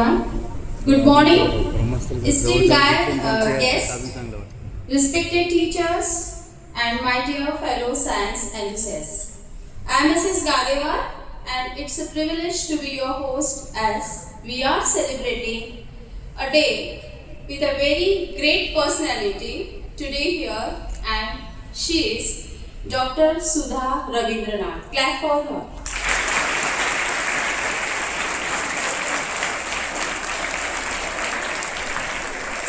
everyone. Good morning, esteemed guests, respected teachers, and my dear fellow science enthusiasts. I am Mrs. Gadevar, and it's a privilege to be your host as we are celebrating a day with a very great personality today here, and she is Dr. Sudha Ravindranath. Clap for her.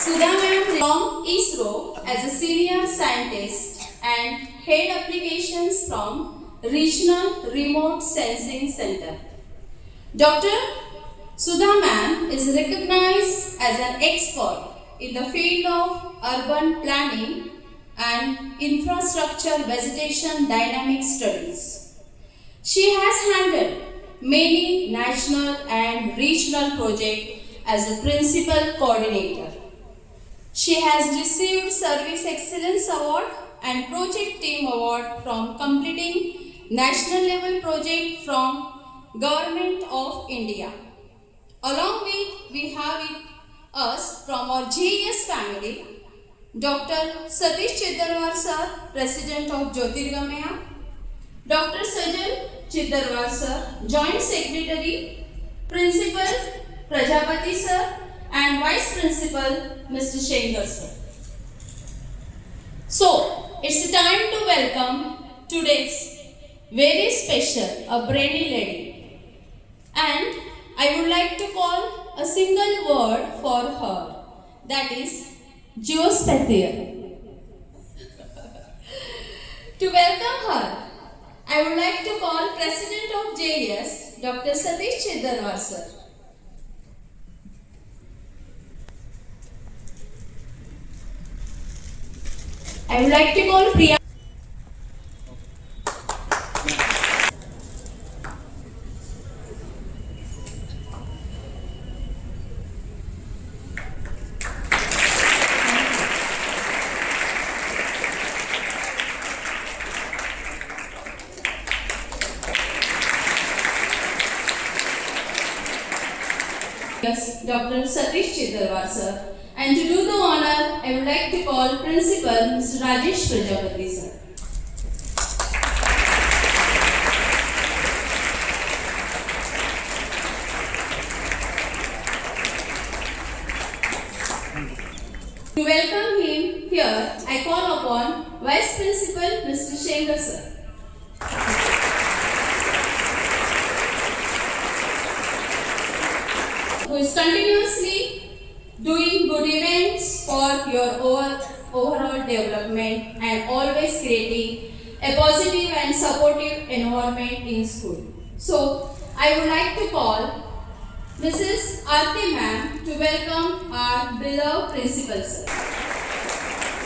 Sudha ma'am from ISRO as a senior scientist and head applications from Regional Remote Sensing Center. Dr. Sudha ma'am is recognized as an expert in the field of urban planning and infrastructure vegetation dynamic studies. She has handled many national and regional projects as a principal coordinator. She has received Service Excellence Award and Project Team Award from completing national level project from Government of India. Along with, we have with us from our JES family, Dr. Satish Chiddarwar sir, President of Jyotirgamaya, Dr. Sajal Chiddarwar sir, Joint Secretary, Principal Prajapati sir, and Vice Principal Mr. Shengar sir. So, it's time to welcome today's very special, a brainy lady. And I would like to call a single word for her, that is geospatial. To welcome her, I would like to call President of JES, Dr. Satish Chiddarwar sir. I would like to call Priya. Yes, Dr. Satish Chiddarwar sir. And to do the honor, I would like to call Principal Mr. Rajesh Prajapati sir. To welcome him here, I call upon Vice Principal Mr. Shengar sir. Who is continuously doing good events for your overall development and always creating a positive and supportive environment in school. So, I would like to call Mrs. Aarti ma'am to welcome our beloved principal sir.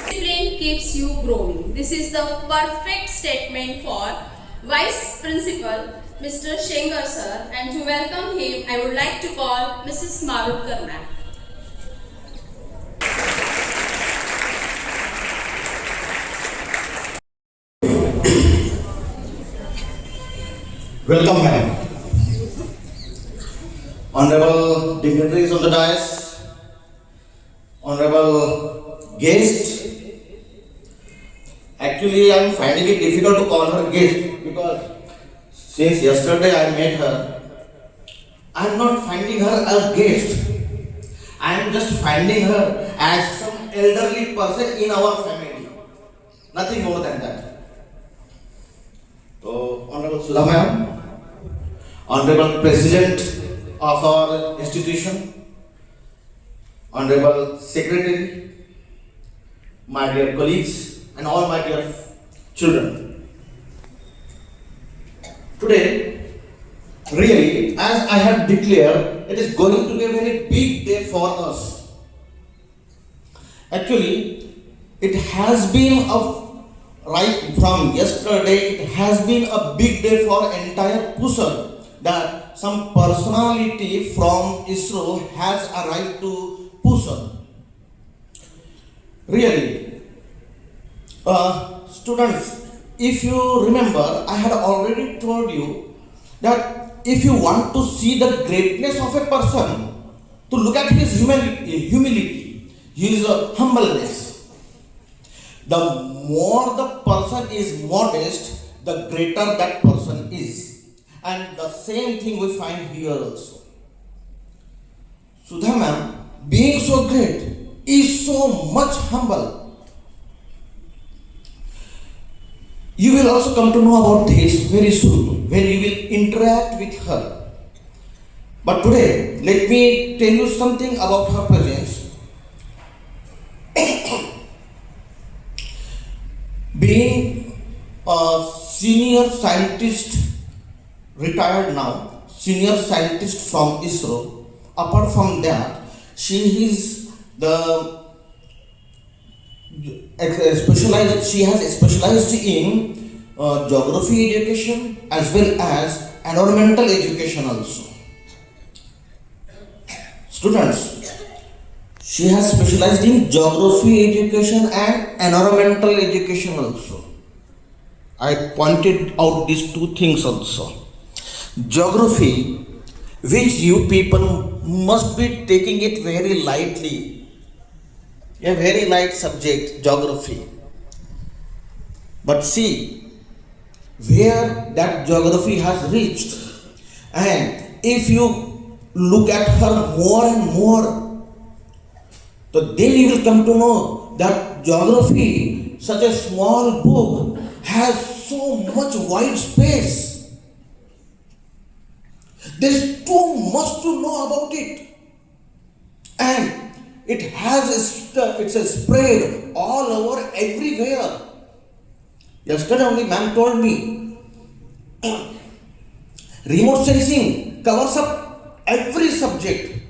Discipline keeps you growing. This is the perfect statement for Vice Principal Mr. Shengar sir, and to welcome him, I would like to call Mrs. Marudkar ma'am. Welcome, ma'am. Honorable dignitaries on the dais, honorable guest. Actually, I am finding it difficult to call her guest because since yesterday I met her, I am not finding her a guest. I am just finding her as some elderly person in our family. Nothing more than that. So, Honorable Sudha ma'am, Honorable President of our institution, Honorable Secretary, my dear colleagues, and all my dear children. Today, really, as I have declared, it is going to be a very big day for us. Actually, it has been right from yesterday, it has been a big day for entire Pusar, that some personality from ISRO has arrived to Pusar. Really, students, if you remember, I had already told you that if you want to see the greatness of a person, to look at his humility, his humbleness. The more the person is modest, the greater that person is. And the same thing we find here also. Sudha ma'am, being so great, is so much humble. You will also come to know about this very soon when you will interact with her. But today, let me tell you something about her presence. Being a senior scientist, retired now, senior scientist from ISRO, apart from that, she is the she has specialized in geography education as well as environmental education also. Students, she has specialized in geography education and environmental education also. I pointed out these two things also. Geography, which you people must be taking it very lightly, a very light subject, geography. But see where that geography has reached, and if you look at her more and more, so then you will come to know that geography, such a small book, has so much wide space. There is too much to know about it, and it has it's a spread all over everywhere. Yesterday only ma'am told me remote sensing covers up every subject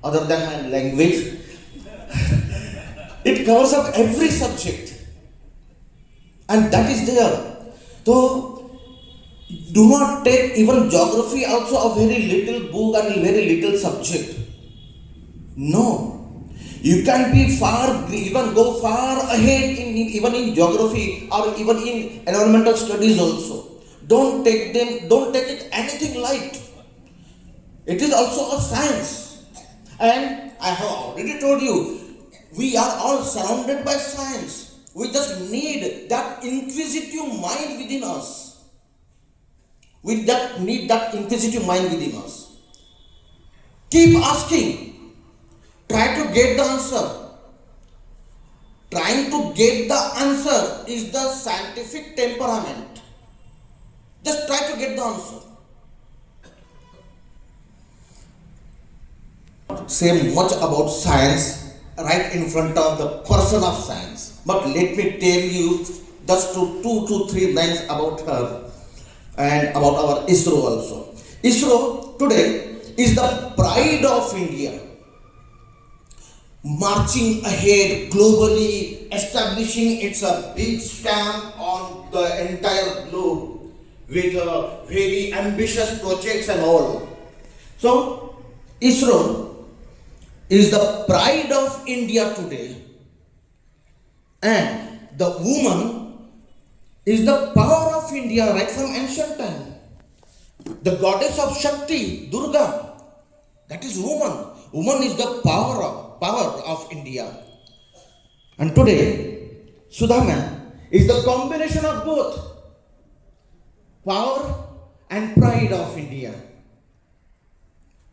other than my language. It covers up every subject, and that is there. So do not take even geography also a very little book and very little subject. No. You can be even go far ahead even in geography or even in environmental studies also. Don't take it anything light. It is also a science. And I have already told you, we are all surrounded by science. We just need that inquisitive mind within us. We need that inquisitive mind within us. Keep asking. Try to get the answer. Trying to get the answer is the scientific temperament. Just try to get the answer. Say much about science right in front of the person of science. But let me tell you just two to three lines about her and about our ISRO also. ISRO today is the pride of India. Marching ahead globally, establishing its a big stamp on the entire globe with very ambitious projects and all. So, ISRO is the pride of India today, and the woman is the power of India right from ancient time. The goddess of Shakti, Durga, that is woman. Woman is the power of India. And today, Sudha ma'am is the combination of both power and pride of India.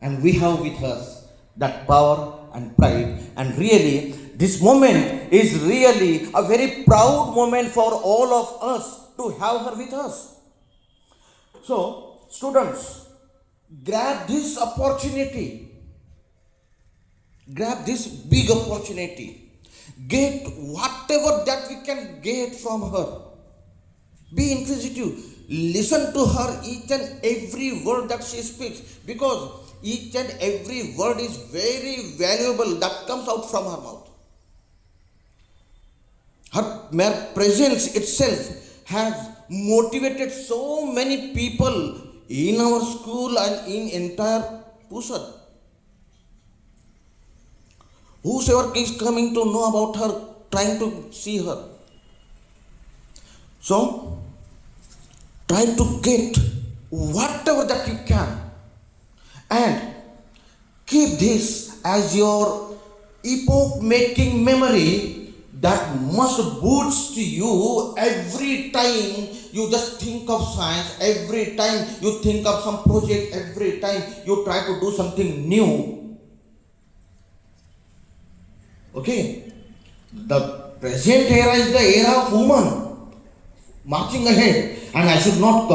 And we have with us that power and pride. And really, this moment is really a very proud moment for all of us to have her with us. So, students, grab this opportunity. Grab this big opportunity. Get whatever that we can get from her. Be inquisitive. Listen to her each and every word that she speaks, because each and every word is very valuable that comes out from her mouth. Her mere presence itself has motivated so many people in our school and in entire Pusat. Whosoever is coming to know about her, trying to see her. So, try to get whatever that you can and keep this as your epoch-making memory that must boost you every time you just think of science, every time you think of some project, every time you try to do something new. Okay? The present era is the era of woman marching ahead, and I should not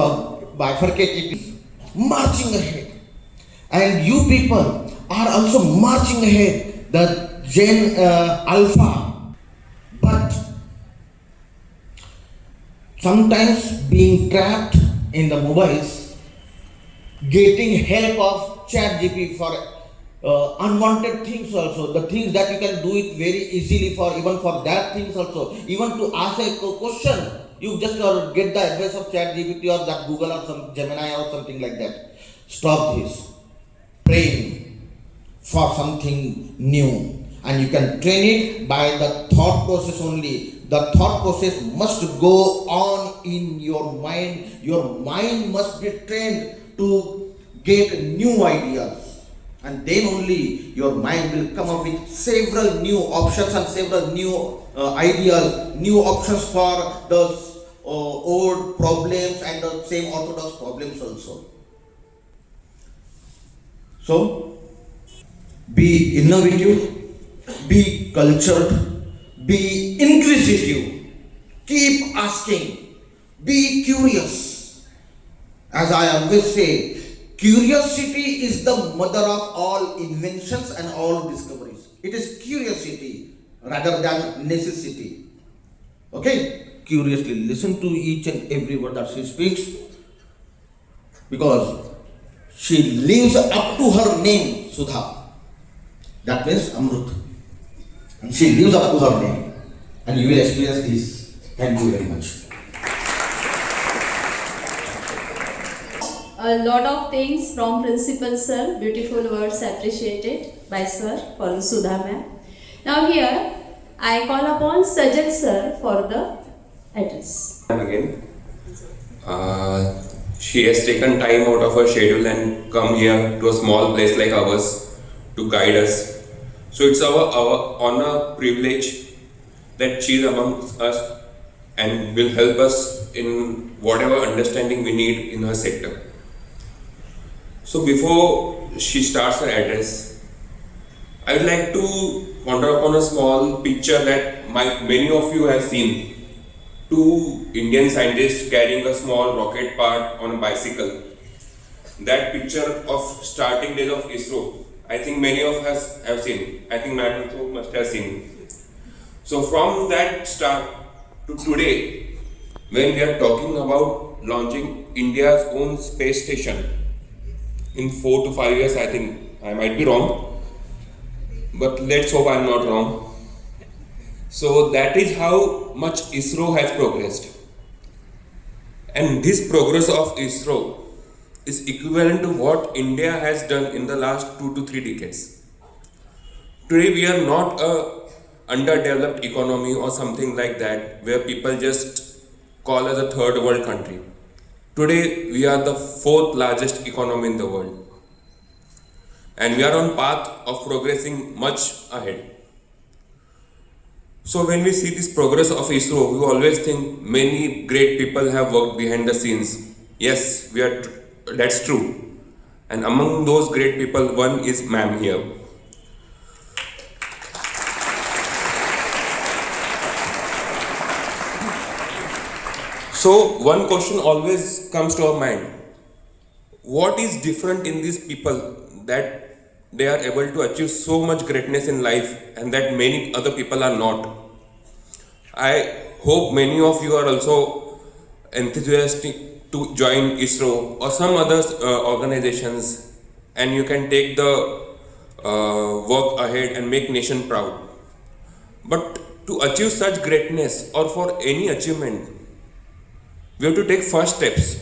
bifurcate it. Marching ahead, and you people are also marching ahead. The Gen Alpha, but sometimes being trapped in the mobiles, getting help of chat GP for unwanted things also, the things that you can do it very easily for, even for that things also, even to ask a question, you just get the advice of chat GPT or that Google or some Gemini or something like that. Stop this. Praying for something new, and you can train it by the thought process only. The thought process must go on in your mind. Your mind must be trained to get new ideas, and then only your mind will come up with several new options and several new ideas, new options for those old problems and the same orthodox problems also. So, be innovative, be cultured, be inquisitive, keep asking, be curious. As I always say, curiosity is the mother of all inventions and all discoveries. It is curiosity rather than necessity. Okay? Curiously listen to each and every word that she speaks, because she lives up to her name, Sudha. That means Amrut. And she lives up to her name. And you will experience this. Thank you very much. A lot of things from Principal Sir, beautiful words appreciated by Sir for Sudha ma'am. Now here, I call upon Sajal Sir for the address. Again, she has taken time out of her schedule and come here to a small place like ours to guide us. So it's our honor, privilege that she is amongst us and will help us in whatever understanding we need in her sector. So before she starts her address, I would like to ponder upon a small picture that many of you have seen. Two Indian scientists carrying a small rocket part on a bicycle. That picture of starting days of ISRO, I think many of us have seen. I think ma'am also must have seen. So from that start to today, when we are talking about launching India's own space station in 4 to 5 years, I think I might be wrong, but let's hope I'm not wrong. So that is how much ISRO has progressed. And this progress of ISRO is equivalent to what India has done in the last 2 to 3 decades. Today we are not a underdeveloped economy or something like that where people just call us a third world country. Today we are the 4th largest economy in the world. And we are on path of progressing much ahead. So when we see this progress of ISRO, we always think many great people have worked behind the scenes. Yes, that's true. And among those great people, one is ma'am here. So one question always comes to our mind. What is different in these people that they are able to achieve so much greatness in life and that many other people are not? I hope many of you are also enthusiastic to join ISRO or some other organizations, and you can take the work ahead and make nation proud. But to achieve such greatness or for any achievement, we have to take first steps.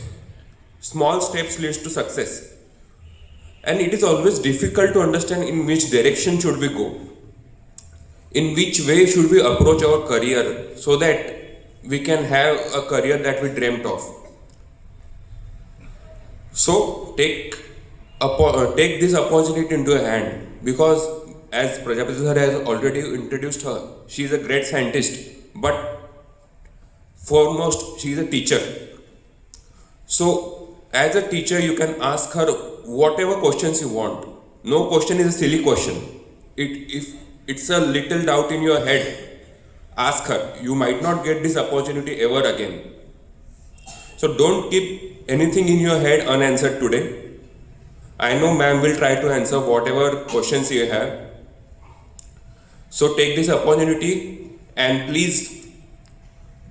Small steps leads to success. And it is always difficult to understand in which direction should we go. In which way should we approach our career so that we can have a career that we dreamt of. So take this opportunity into your hand, because as Prajapati sir has already introduced her, she is a great scientist, but foremost, she is a teacher. So, as a teacher, you can ask her whatever questions you want. No question is a silly question. If it's a little doubt in your head, ask her. You might not get this opportunity ever again. So don't keep anything in your head unanswered today. I know ma'am will try to answer whatever questions you have. So take this opportunity and please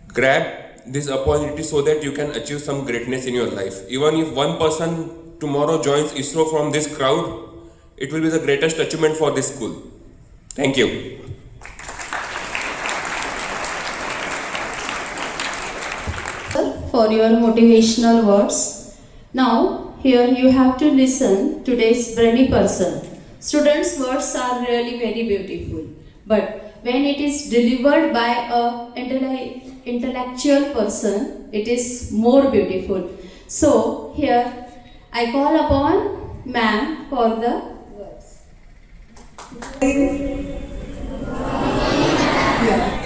grab this opportunity so that you can achieve some greatness in your life. Even if one person tomorrow joins ISRO from this crowd, it will be the greatest achievement for this school. Thank you. For your motivational words. Now, here you have to listen today's brainy person. Students' words are really very beautiful, but when it is delivered by a intellectual person, it is more beautiful. So, here I call upon ma'am for the words. Yeah.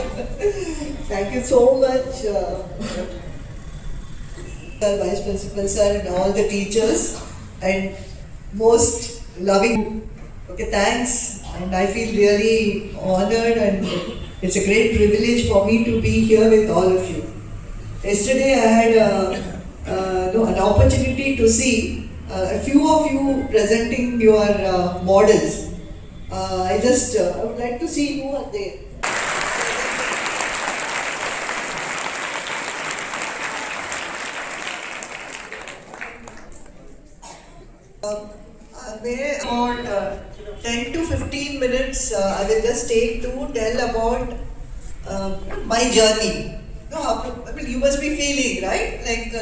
Thank you so much, Sir, Vice Principal Sir, and all the teachers, and most loving. Okay, thanks, and I feel really honored, and it's a great privilege for me to be here with all of you. Yesterday, I had an opportunity to see a few of you presenting your models. I would like to see who are there. About 10 to 15 minutes, I will just take to tell about my journey. You must be feeling, right? Like,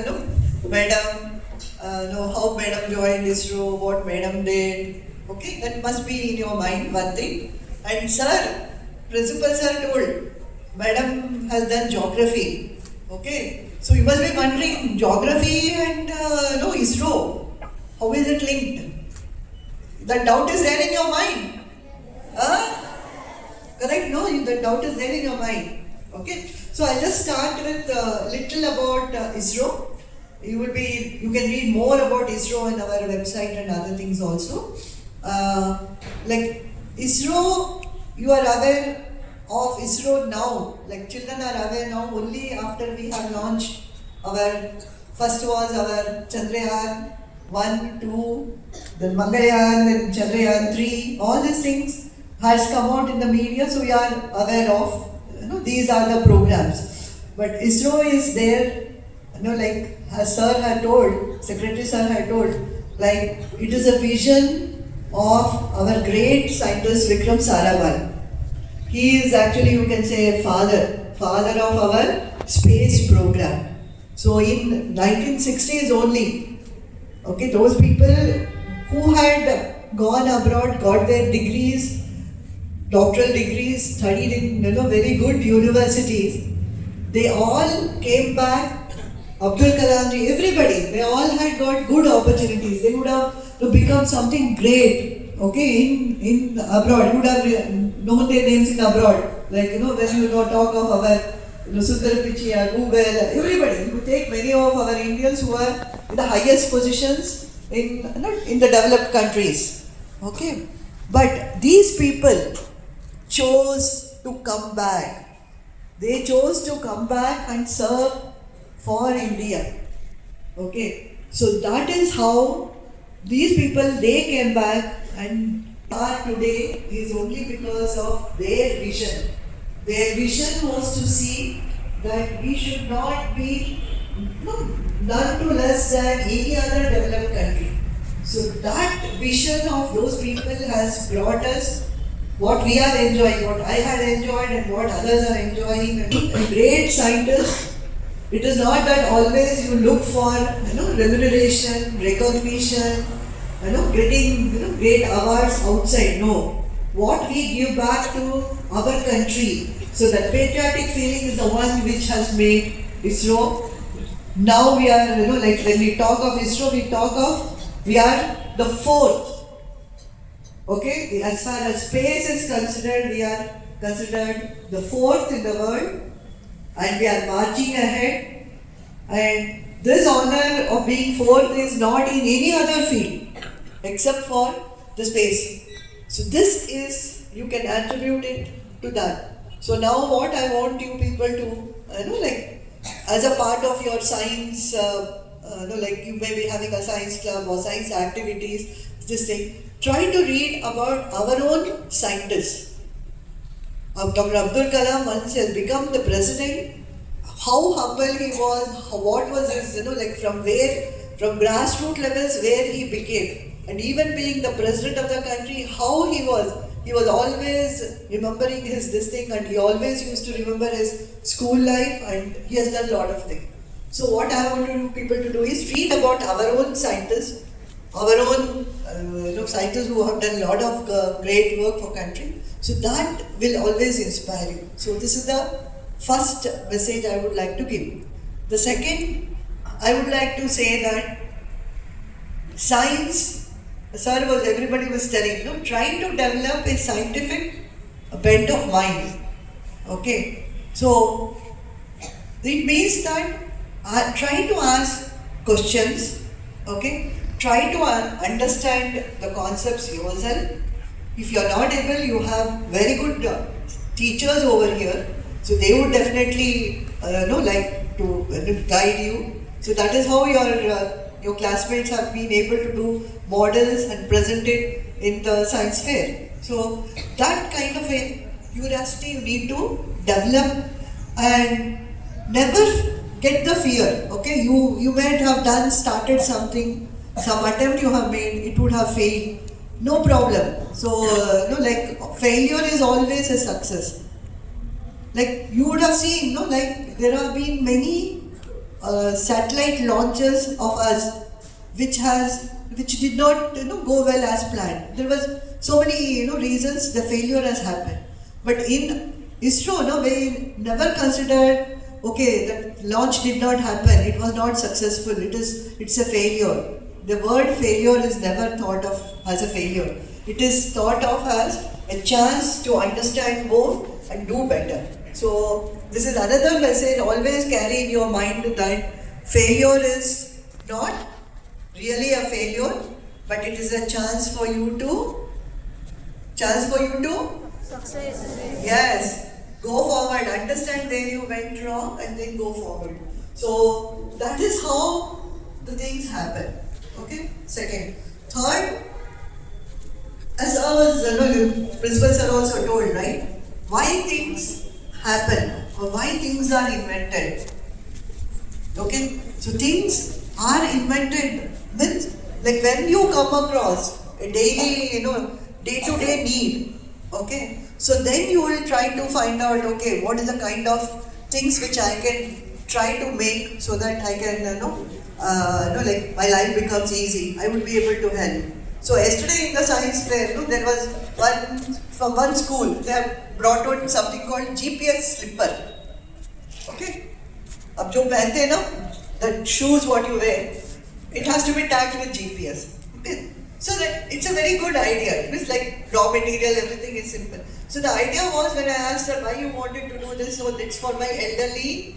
madam, how madam joined ISRO, what madam did. Okay, that must be in your mind, one thing. And sir, principal sir told, madam has done geography. Okay, so you must be wondering, geography and ISRO, how is it linked? That doubt is there in your mind. Correct? No, that doubt is there in your mind. Okay, so I'll just start with little about ISRO. You can read more about ISRO on our website and other things also. Like ISRO, you are aware of ISRO now. Like children are aware now only after we have launched our first was our Chandrayaan 1, 2, then Mangalyaan, then Chandrayaan 3. All these things has come out in the media, so we are aware of. These are the programs. But ISRO is there. Like sir had told, Secretary sir had told, like it is a vision of our great scientist Vikram Sarabhai. He is actually, you can say, father of our space program. So in 1960s only, okay, those people who had gone abroad, got their degrees, doctoral degrees, studied in very good universities, they all came back. Abdul Kalam ji, everybody, they all had got good opportunities. They would have become something great, okay, in abroad. You would have known their names in abroad. Like, when you talk of our Sundar Pichai, Google, everybody. You take many of our Indians who are in the highest positions in the developed countries. Okay, but these people chose to come back. They chose to come back and serve for India. Okay, so that is how these people, they came back, and are today is only because of their vision. Their vision was to see that we should not be none to less than any other developed country. So that vision of those people has brought us what we are enjoying, what I had enjoyed and what others are enjoying. A great scientist, it is not that always you look for remuneration, recognition, getting great awards outside. No, what we give back to our country. So that patriotic feeling is the one which has made ISRO. Now we are, like when we talk of ISRO, we are the fourth Okay, as far as space is considered, we are considered the fourth in the world, and we are marching ahead. And this honor of being fourth is not in any other field except for the space. So this is, you can attribute it to that. So now what I want you people to, like as a part of your science, like you may be having a science club or science activities, this thing, try to read about our own scientists. Dr. Abdul Kalam once has become the president, how humble he was, what was his, like from grassroots levels where he became, and even being the president of the country, how he was always remembering his this thing, and he always used to remember his school life, and he has done a lot of things. So what I want to people to do is read about our own scientists, our own scientists who have done a lot of great work for country. So that will always inspire you. So this is the first message I would like to give. The second, I would like to say that science, everybody was telling, trying to develop a scientific bent of mind. Okay, so it means that try to ask questions. Okay, try to understand the concepts yourself. If you are not able, you have very good teachers over here, so they would definitely like to guide you. So that is how your classmates have been able to do models and present it in the science fair. So that kind of a curiosity you need to develop, and never get the fear. Okay, you might have started something, some attempt you have made, it would have failed. No problem. So like failure is always a success. Like you would have seen, like there have been many satellite launches of us which did not go well as planned. There was so many reasons the failure has happened. But in ISRO, we never considered, okay, that launch did not happen, it was not successful, it's a failure. The word failure is never thought of as a failure. It is thought of as a chance to understand more and do better. So this is another message, always carry in your mind that failure is not really a failure, but it is a chance for you to success. Yes, go forward, understand where you went wrong and then go forward. So that is how the things happen. Okay, second. Third, as our principal sir also told, right? Why things happen or why things are invented. Okay, so things are invented means like when you come across a daily, day-to-day need. Okay, so then you will try to find out, okay, what is the kind of things which I can try to make so that I can, like my life becomes easy. I would be able to help. So yesterday in the science fair, there was from one school, they have brought out something called GPS slipper. Okay, अब जो पहनते हैं ना, the shoes what you wear, it has to be tagged with GPS. Okay, so that it's a very good idea. It was like raw material, everything is simple. So the idea was, when I asked her why you wanted to do this, so it's for my elderly,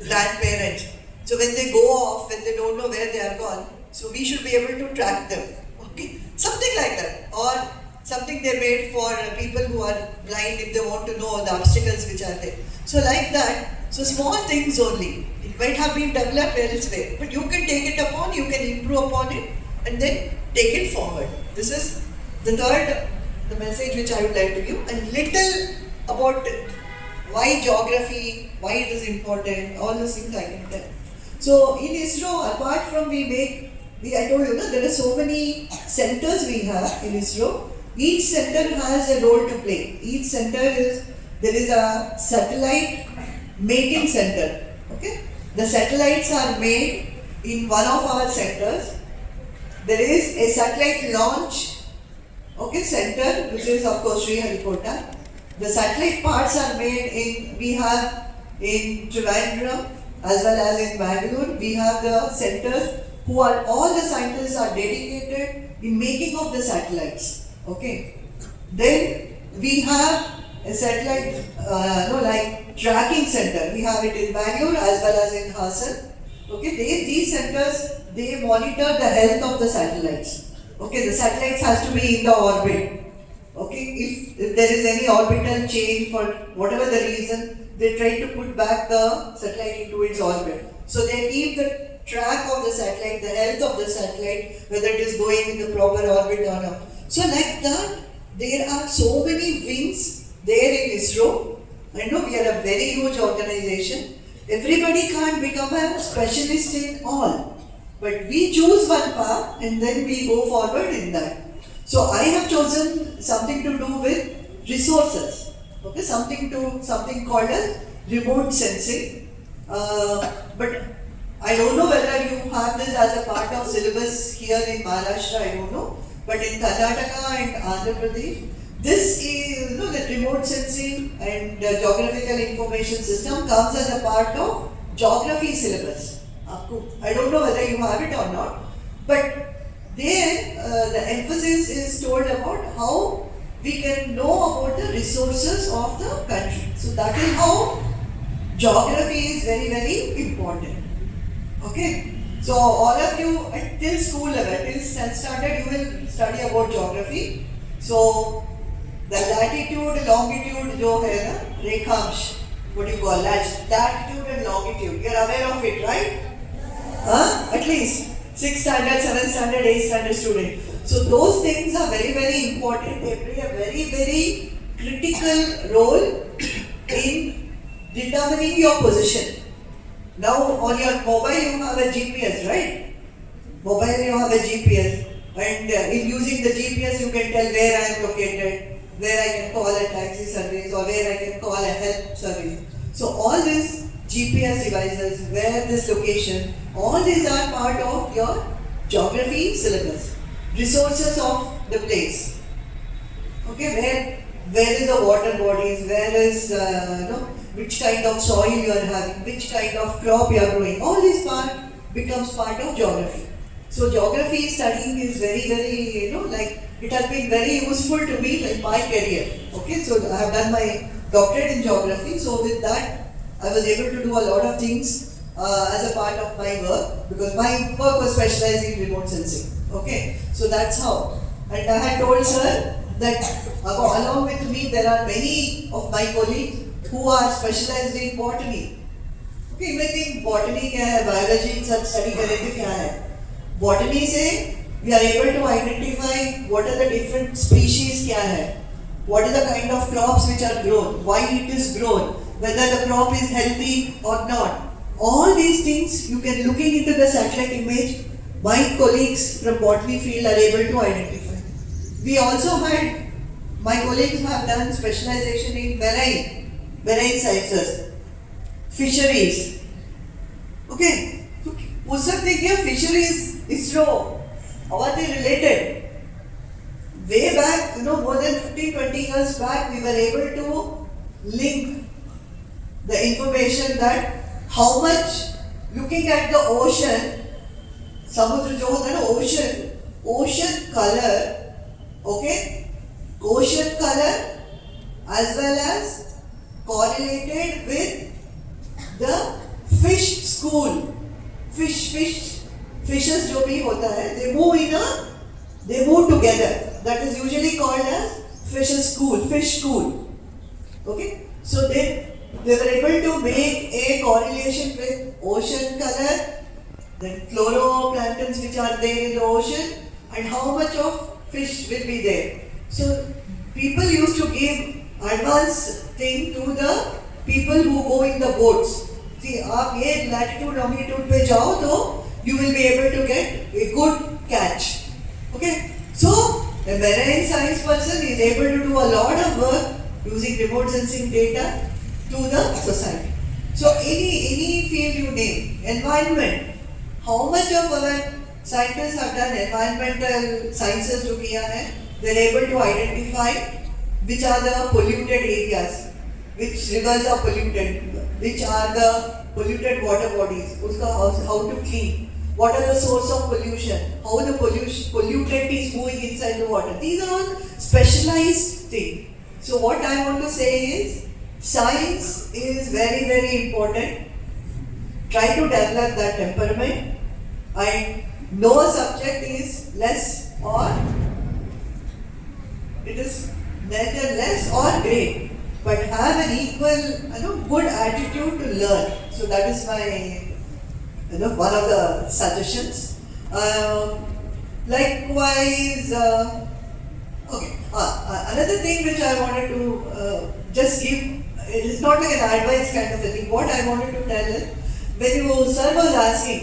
grandparents. So when they go off, when they don't know where they are gone, so we should be able to track them. Okay, something like that, or something they made for people who are blind if they want to know the obstacles which are there. So like that. So small things only. It might have been developed elsewhere, but you can take it upon, you can improve upon it, and then take it forward. This is the third, the message which I would like to give. And little about why geography, why it is important, all those things I can tell. So in ISRO, apart from I told you, there are so many centers we have in ISRO. Each center has a role to play. Each center there is a satellite making center. Okay, the satellites are made in one of our centers. There is a satellite launch, center, which is of course Sriharikota. The satellite parts are made we have in Trivandrum as well as in Bangalore. We have the centers all the scientists are dedicated in making of the satellites. Okay. Then we have a satellite, like tracking center. We have it in Bangalore as well as in Hassan. Okay, these centers, they monitor the health of the satellites. Okay, the satellites has to be in the orbit. Okay, if there is any orbital change for whatever the reason, they try to put back the satellite into its orbit. So they keep the track of the satellite, the health of the satellite, whether it is going in the proper orbit or not. So like that, there are so many wings there in ISRO. I know we are a very huge organization. Everybody can't become a specialist in all. But we choose one path and then we go forward in that. So I have chosen something to do with resources. Okay, something called as remote sensing. But I don't know whether you have this as a part of syllabus here in Maharashtra, I don't know. But in Karnataka and Andhra Pradesh, this is, the remote sensing and geographical information system comes as a part of geography syllabus. I don't know whether you have it or not, but there the emphasis is told about how we can know about the resources of the country. So that is how geography is very, very important. Okay, so all of you till school level, till 10th standard, you will study about geography. So the latitude, longitude, जो है ना, रेखांश, what do you call latitude and longitude? You are aware of it, right? At least 6th standard, 7th standard, 8th standard student. So those things are very, very important. They play a very, very critical role in determining your position. Now on your mobile you have a GPS, right? Mobile you have a GPS, and in using the GPS you can tell where I am located, where I can call a taxi service or where I can call a help service. So all these GPS devices, where this location, all these are part of your geography syllabus. Resources of the place. Okay, where is the water bodies, where is which kind of soil you are having, which kind of crop you are growing. All this part becomes part of geography. So geography studying is very, very, like it has been very useful to me in my career. Okay, so I have done my doctorate in geography. So with that, I was able to do a lot of things as a part of my work, because my work was specialized in remote sensing. Okay, so that's how. And I had told sir that along with me there are many of my colleagues who are specialized in botany. Okay, you may think botany क्या है, biology सब study करेंगे क्या है? Botany से we are able to identify what are the different species क्या है, what is the kind of crops which are grown, why it is grown, whether the crop is healthy or not. All these things you can, looking into the satellite image, my colleagues from botany field are able to identify. We also had, my colleagues have done specialization in marine sciences, fisheries. Okay, पूछ सकते हैं क्या fisheries, ISRO, how are they related? Way back, more than 15-20 years back, we were able to link the information that how much, looking at the ocean, samudra jo hota hai na, ocean color, okay, ocean color as well as correlated with the fish school. Fishes jo bhi hota hai, they move together. That is usually called as fish school. Okay, so they were able to make a correlation with ocean color, then chloroplankton which are there in the ocean, and how much of fish will be there. So people used to give advance thing to the people who go in the boats. See, आप ये latitude longitude पे जाओ तो you will be able to get a good catch. Okay, so a marine science person is able to do a lot of work using remote sensing data to the society. So any field you name, environment, how much of our scientists have done environmental sciences जो किया है, they are able to identify which are the polluted areas, which rivers are polluted, which are the polluted water bodies, उसका how to clean, What are the source of pollution? How the pollutant is moving inside the water? These are all specialized things. So what I want to say is, science is very, very important. Try to develop that temperament, and no subject is less or it is neither less or great, but have an equal, good attitude to learn. So that is my, one of the suggestions. Likewise, another thing which I wanted to just give, it is not like an advice kind of a thing. What I wanted to tell is, when you sir was asking,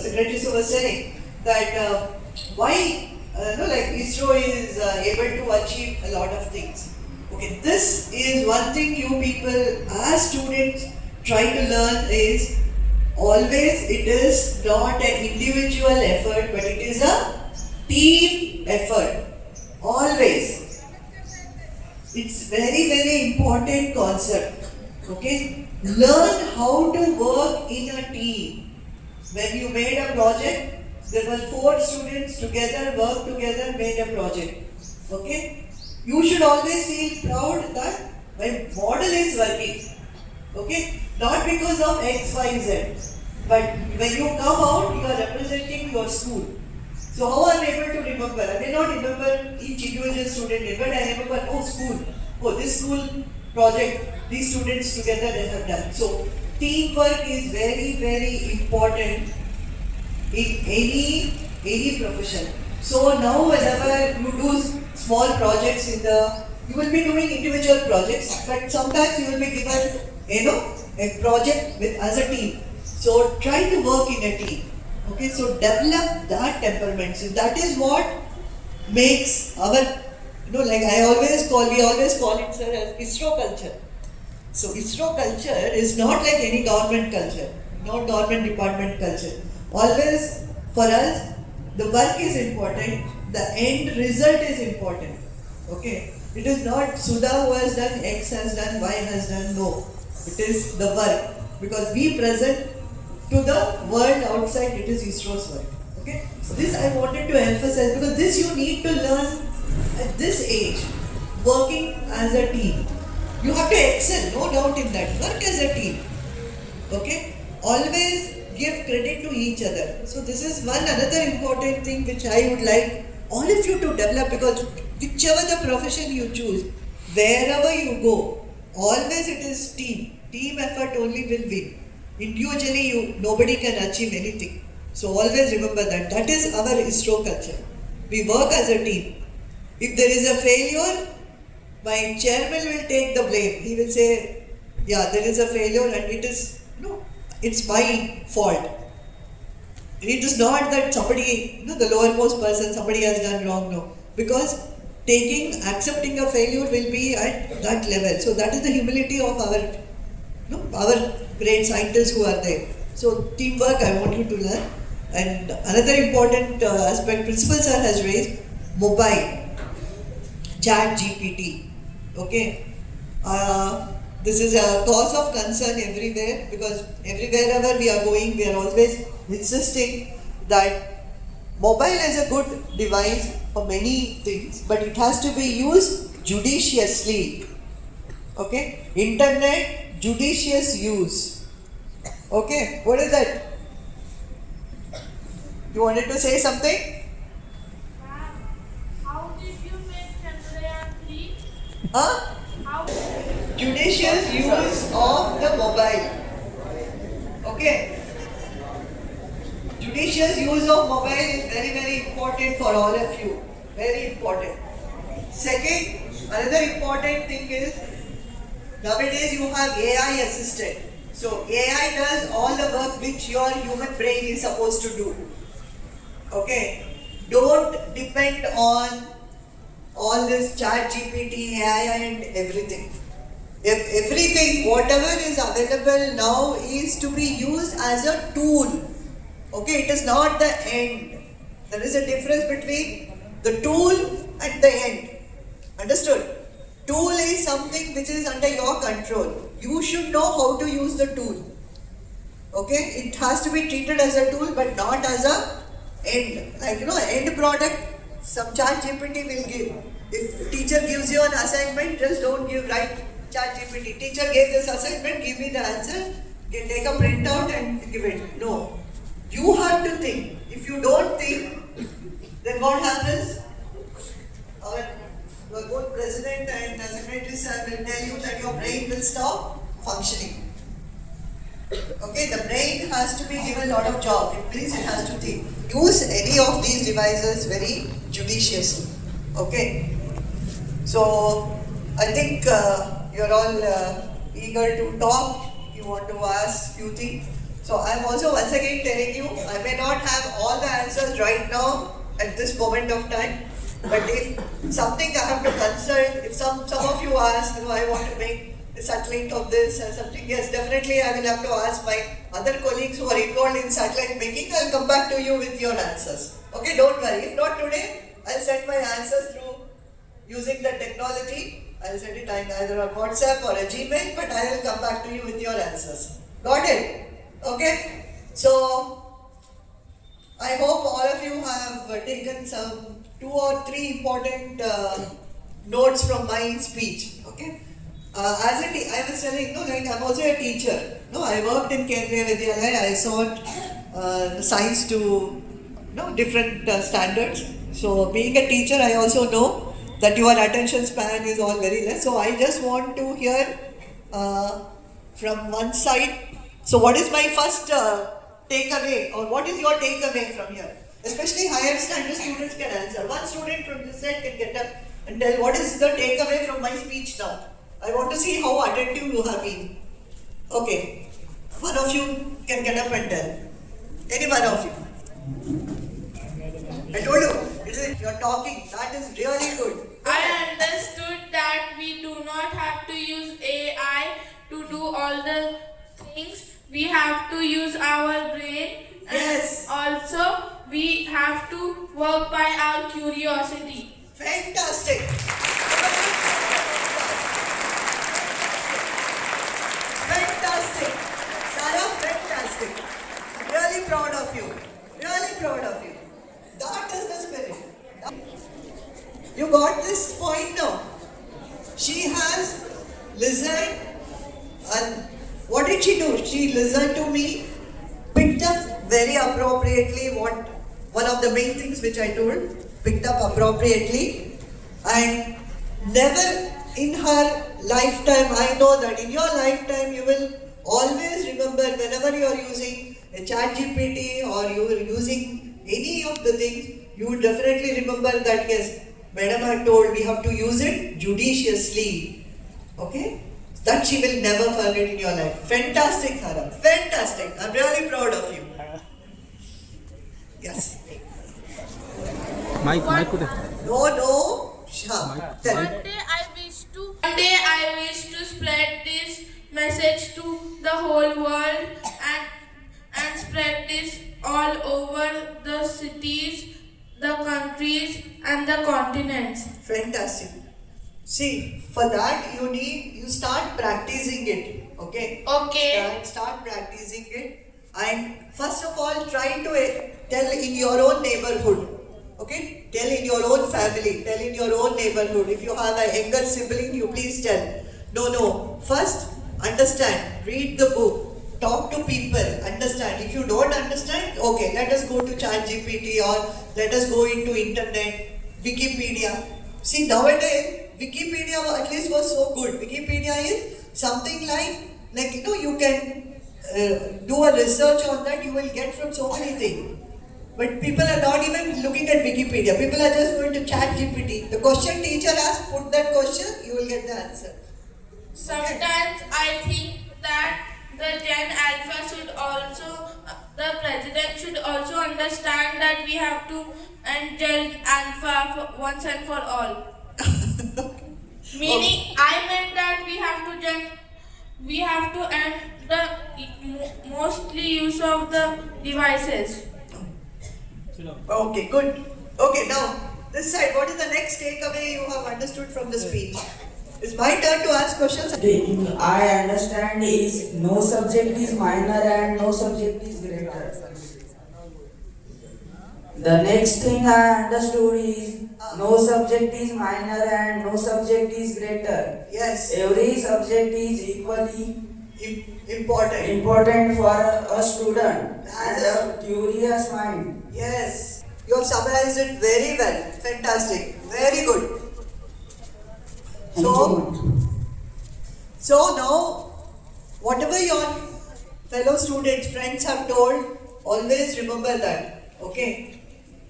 Secretary Sir was saying that why ISRO is able to achieve a lot of things. Okay, this is one thing you people as students try to learn is always it is not an individual effort, but it is a team effort. Always. It's very, very important concept. Okay? Learn how to work in a team. When you made a project, there were 4 students together, worked together, made a project. Okay? You should always feel proud that my model is working. Okay? Not because of X, Y, Z. But when you come out, you are representing your school. So how I am able to remember? I may not remember each individual student, but I remember, school. This school project, these students together they have done. So teamwork is very, very important in any profession. So now whenever you do small projects you will be doing individual projects, but sometimes you will be given, a project as a team. So try to work in a team. Okay, so develop that temperament. So that is what makes our, we always call it, sir, as ISRO culture. So ISRO culture is not like any government culture, not government department culture. Always for us, the work is important, the end result is important. Okay, it is not Sudha who has done, X has done, Y has done, no. It is the work, because we present to the world outside, it is ISRO's work. Okay, so this I wanted to emphasize, because this you need to learn at this age, working as a team. You have to excel, no doubt in that. Work as a team. Okay, always give credit to each other. So this is another important thing which I would like all of you to develop, because whichever the profession you choose, wherever you go, always it is team. Team effort only will win. Individually, nobody can achieve anything. So always remember that. That is our ISRO culture. We work as a team. If there is a failure, my chairman will take the blame. He will say, yeah, there is a failure and it is, it's my fault. It is not that somebody, the lowermost person, somebody has done wrong, no. Because accepting a failure will be at that level. So that is the humility of our great scientists who are there. So teamwork I want you to learn. And another important aspect Principal Sir has raised, mobile, Chat GPT. Okay, this is a cause of concern everywhere, because wherever we are going, we are always insisting that mobile is a good device for many things, but it has to be used judiciously. Okay, internet, judicious use. Okay, what is that? You wanted to say something? How did you make Chandrayaan 3? Huh? How? Judicious use of the mobile. Okay. Judicious use of mobile is very, very important for all of you. Very important. Second, another important thing is, nowadays you have AI assistant. So AI does all the work which your human brain is supposed to do. Okay. Don't depend on all this Chat GPT, AI and everything. If everything, whatever is available now is to be used as a tool. Okay, it is not the end. There is a difference between the tool and the end. Understood? Tool is something which is under your control. You should know how to use the tool. Okay, it has to be treated as a tool, but not as a end. Like end product. Some chat GPT will give. If teacher gives you an assignment, just don't write chat GPT. Teacher gave this assignment, give me the answer. You take a printout and give it. No, you have to think. If you don't think, then what happens? Our good president and secretary sir will tell you that your brain will stop functioning. Okay, the brain has to be given a lot of job. It means it has to think. Use any of these devices very judiciously. Okay. So I think you're all eager to talk. You want to ask few things. So I'm also once again telling you, I may not have all the answers right now at this moment of time. But if something I have to consult, if some of you ask, I want to make a satellite of this or something, yes, definitely I will have to ask my other colleagues who are involved in satellite making. I'll come back to you with your answers. Okay, don't worry. If not today, I'll send my answers through using the technology. I'll send it either on WhatsApp or a Gmail, but I will come back to you with your answers. Got it? Okay? So, I hope all of you have taken some 2 or 3 important notes from my speech. Okay? I was telling, I'm also a teacher. I worked in Kendriya Vidyalaya. I taught science to different standards. So, being a teacher, I also know that your attention span is all very less. So, I just want to hear from one side. So, what is my first takeaway, or what is your takeaway from here? Especially higher standard students can answer. One student from this side can get up and tell what is the takeaway from my speech now. I want to see how attentive you have been. Okay, one of you can get up and tell. Any one of you. I told you, you're talking. That is really good. I understood that we do not have to use AI to do all the things. We have to use our brain. Yes. And also, we have to work by our curiosity. Fantastic. Fantastic. Sarah, fantastic. Really proud of you. Really proud of you. That is the spirit. You got this point now. She has listened, and what did she do? She listened to me, picked up very appropriately what one of the main things which I told, picked up appropriately, and never in her lifetime, I know that in your lifetime you will always remember whenever you are using a chat GPT or you are using any of the things, you will definitely remember that yes, Madam had told we have to use it judiciously. Okay? That she will never forget in your life. Fantastic, Sarah. Fantastic. I'm really proud of you. Yes. Mike, No. Shah. Tell me. One day I wish to spread this message to the whole world and spread this all over the cities, the countries and the continents. Fantastic. See, for that you start practicing it. Okay? Okay. Start practicing it. And first of all, try to tell in your own neighborhood. Okay? Tell in your own family. Tell in your own neighborhood. If you have a younger sibling, you please tell. No. First, understand. Read the book. Talk to people. Understand. If you don't understand, okay, let us go to ChatGPT or let us go into internet, Wikipedia. See, nowadays, Wikipedia at least was so good. Wikipedia is something like you can do a research on that, you will get from so many things. But people are not even looking at Wikipedia. People are just going to chat GPT. The question teacher asks, put that question, you will get the answer. Sometimes I think that the Gen Alpha should also, the president should also understand that we have to end Gen Alpha once and for all. Meaning, I meant that we have to end the mostly use of the devices. Okay, good. Okay, now this side, what is the next takeaway you have understood from the speech? It's my turn to ask questions. I understand is no subject is minor and no subject is greater. The next thing I understood is no subject is minor and no subject is greater. Yes, Every subject is equally important. important for a student and a curious mind. Yes, you have summarized it very well. Fantastic. Very good. Thank So- you. So now, whatever your fellow students, friends have told, always remember that. Okay?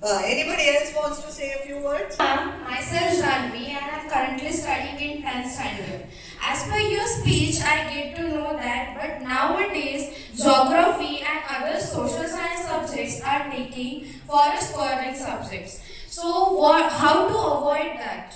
Anybody else wants to say a few words? Myself Janvi and I'm currently studying in 10th standard. As per your speech, I get to know that, but nowadays geography and other social science subjects are taking forest scoring subjects. So how to avoid that?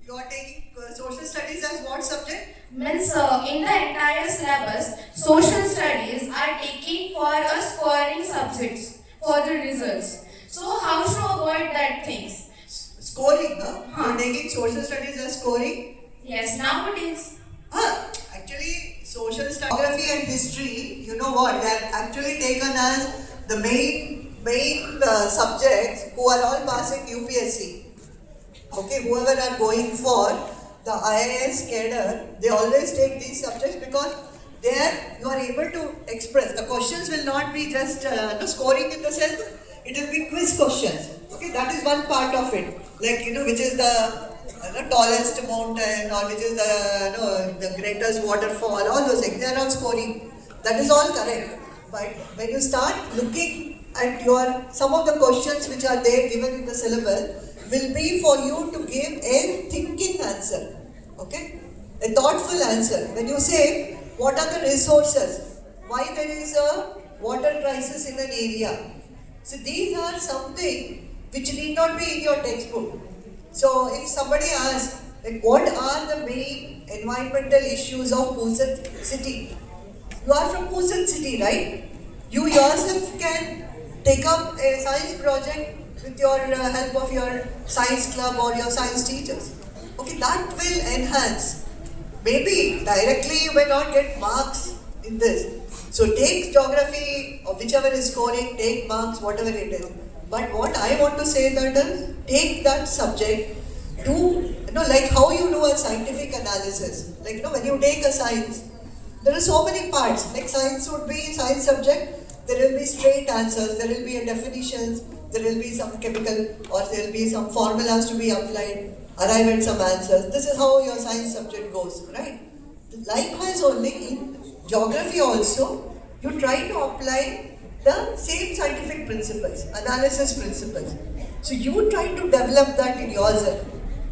You are taking social studies as what subject? Means in the entire syllabus, social studies are taking for a scoring subjects for the results. So how to avoid that things? Scoring, huh? You are taking social studies as scoring? Yes, nowadays. Actually, social studies, geography and history, you know what, they are actually taken as the main subjects who are all passing UPSC. Okay, whoever are going for the IAS cadre, they always take these subjects because there you are able to express. The questions will not be just scoring in the sense, it will be quiz questions. Okay, that is one part of it. Like, which is the tallest mountain or which is the greatest waterfall, all those things, they are all scoring. That is all correct. But when you start looking at some of the questions which are there given in the syllabus, will be for you to give a thinking answer, okay? A thoughtful answer. When you say, what are the resources? Why there is a water crisis in an area? So these are something which need not be in your textbook. So if somebody asks, like, what are the main environmental issues of Pusan city? You are from Pusan city, right? You yourself can take up a science project with your help of your science club or your science teachers. Okay, that will enhance. Maybe directly you may not get marks in this. So take geography or whichever is scoring, take marks, whatever it is. But what I want to say that is, take that subject, like how you do a scientific analysis. Like, when you take a science, there are so many parts. Like science would be science subject, there will be straight answers, there will be a definitions, there will be some chemical or there will be some formulas to be applied, arrive at some answers. This is how your science subject goes, right? Likewise only in geography also, you try to apply the same scientific principles, analysis principles. So you try to develop that in yourself.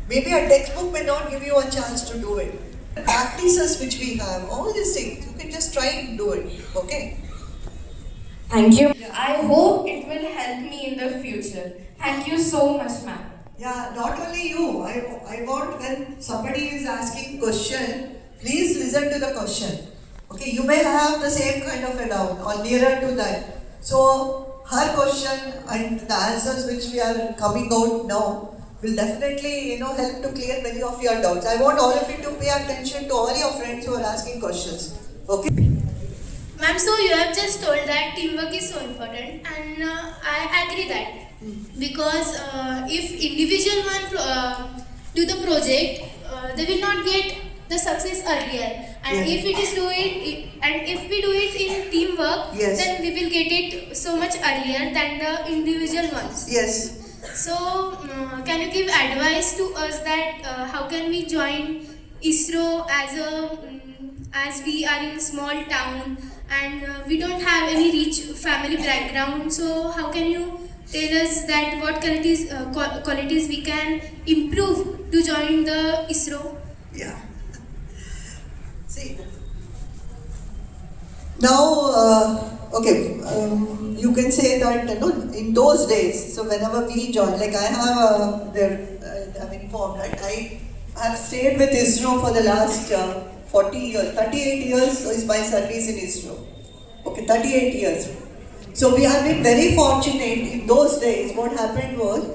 Maybe a textbook may not give you a chance to do it. Practices which we have, all these things, you can just try and do it, okay? Thank you. I hope it will help me in the future. Thank you so much, ma'am. Yeah, not only you. I want when somebody is asking question, please listen to the question. Okay, you may have the same kind of a doubt or nearer to that. So her question and the answers which we are coming out now will definitely help to clear many of your doubts. I want all of you to pay attention to all your friends who are asking questions. Okay. Ma'am, so you have just told that teamwork is so important, and I agree that because if individual one do the project, they will not get the success earlier. And Yeah. if it is if we do it in teamwork, Yes. then we will get it so much earlier than the individual ones. Yes. So, can you give advice to us that how can we join ISRO as we are in a small town and we don't have any rich family background? So, how can you tell us that what qualities we can improve to join the ISRO? Yeah. See. Now, you can say that in those days. So whenever we join, like I have, I'm informed that I have stayed with ISRO for the last 40 years. 38 years is my service in ISRO. Okay, 38 years. So we have been very fortunate in those days. What happened was,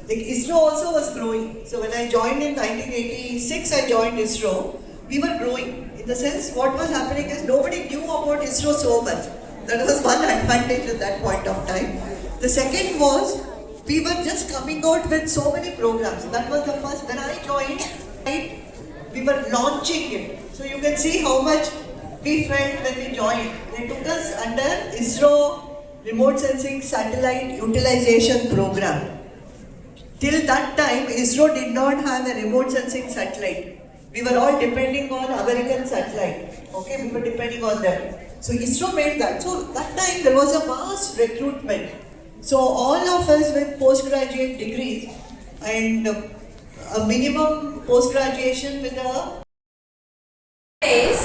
Like ISRO also was growing. So when I joined in 1986, I joined ISRO. We were growing. In the sense, what was happening is nobody knew about ISRO so much. That was one advantage at that point of time. The second was, we were just coming out with so many programs. That was the first. When I joined, we were launching it. So you can see how much we felt when we joined. They took us under ISRO Remote Sensing Satellite Utilization Program. Till that time, ISRO did not have a remote sensing satellite. We were all depending on American satellite. Okay, we were depending on them. So ISRO made that. So that time there was a mass recruitment. So all of us with postgraduate degrees and a minimum post-graduation with a Days,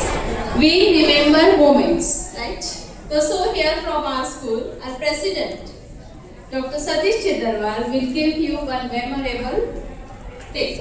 we remember moments, right? So here from our school, our president, Dr. Satish Chiddarwal, will give you one memorable take.